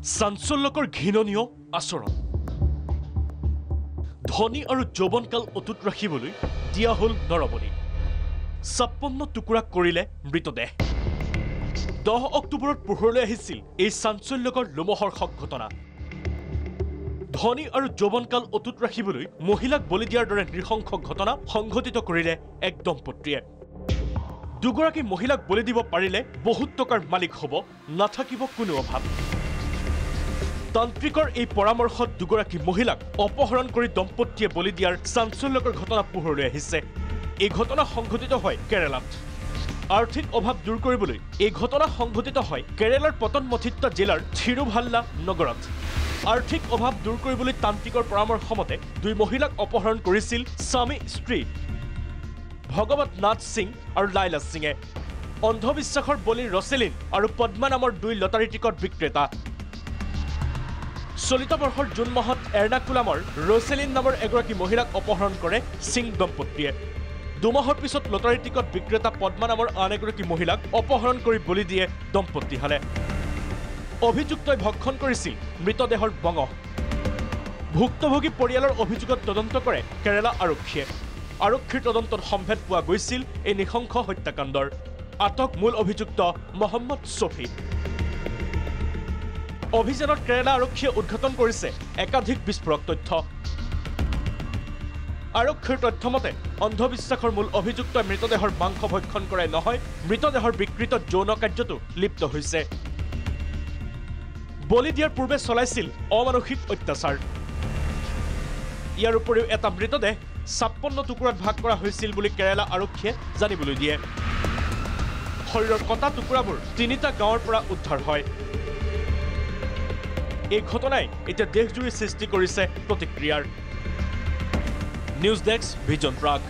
চাঞ্চল্যকৰ ঘৃণনীয় আচৰণ ধনী আৰু যৌৱনকাল অটুট ৰাখিবলৈ দিয়া হ'ল নৰবলি ৫৬ টুকুৰা কৰিলে মৃতদেহ ১০ অক্টোবৰত পোহৰলৈ আহিছিল এই চাঞ্চল্যকৰ লোমহৰ্ষক ঘটনা ধনী আৰু যৌৱনকাল অটুট ৰাখিবলৈ মহিলাক বলি দিয়াৰ দৰে নৃশংস ঘটনা সংঘটিত কৰিলে এক দম্পতীয়ে দুগৰাকী মহিলাক বলি দিব পাৰিলে বহুত টকাৰ মালিক হ'ব নাথাকিব কোনো অভাৱ তান্ত্ৰিকৰ এই পৰামৰ্শত দুগৰাকী মহিলাক অপহৰণ কৰি দম্পতীয়ে বলি দিয়াৰ চাঞ্চল্যকৰ ঘটনা পোহৰলৈ আহিছে এই ঘটনা সংঘটিত হয় কেৰালাত আৰ্থিক অভাৱ দূৰ কৰিবলৈ এই ঘটনা সংঘটিত হয় কেৰালাৰ পতনমথিত্তা জিলাৰ থিৰুভাল্লা নগৰত আৰ্থিক অভাৱ দূৰ কৰিবলৈ তান্ত্ৰিকৰ পৰামৰ্শ মতে দুই মহিলাক অপহৰণ কৰিছিল স্বামী স্ত্ৰী ভগৱত নাথ সিং আৰু লাইলা সিঙে অন্ধবিশ্বাসৰ বলি ৰচেলিন আৰু পদ্মা নামৰ দুই লটাৰী টিকট বিক্ৰেতা চলিত বৰ্ষৰ জুন মাহত এৰ্নাকুলামৰ ৰচেলিন নামৰ এগৰাকী মহিলাক অপহৰণ কৰে সিং দম্পতীয়ে দুমাহৰ পিছত লটাৰী টিকট বিক্ৰেতা পদ্মা নামৰ আন এগৰাকী মহিলাক অপহৰণ কৰি বলি দিয়ে দম্পতীহালে অভিযুক্তই ভক্ষণ কৰিছিল মৃতদেহৰ বঙহ ভুক্তভোগী পৰিয়ালৰ অভিযোগত তদন্ত কৰে কেৰালা আৰক্ষীয়ে আৰক্ষীৰ তদন্তত সম্ভেদ পোৱা গৈছিল এই নৃশংস হত্যাকাণ্ডৰ আটক মূল অভিযুক্ত মহম্মদ ছফি অভিযানত কেৰালা আৰক্ষীয়ে উদ্ঘাটন কৰিছে একাধিক বিস্ফোৰক তথ্য আৰক্ষীৰ তথ্যমতে অন্ধবিশ্বাসৰ মূল অভিযুক্তই মৃতদেহৰ মাংস ভক্ষণ কৰাই নহয় মৃতদেহৰ বিকৃত যৌন কাৰ্যতো লিপ্ত হৈছে বলি দিয়াৰ পূৰ্বে চলাইছিল অমানসিক অত্যাচাৰ ইয়াৰ উপৰিও এটা মৃতদেহ ৫৬ টুকুৰাত ভাগ কৰা হৈছিল বুলি কেৰালা আৰক্ষীয়ে জানিবলৈ দিয়ে শৰীৰৰ কটা টুকুৰাবোৰ ৩টা গাঁৱৰ পৰা উদ্ধাৰ হয় এই ঘটনাই এতিয়া দেশজুৰি সৃষ্টি কৰিছে প্ৰতিক্ৰিয়াৰ নিউজ ডেস্ক ভিজন প্ৰাগ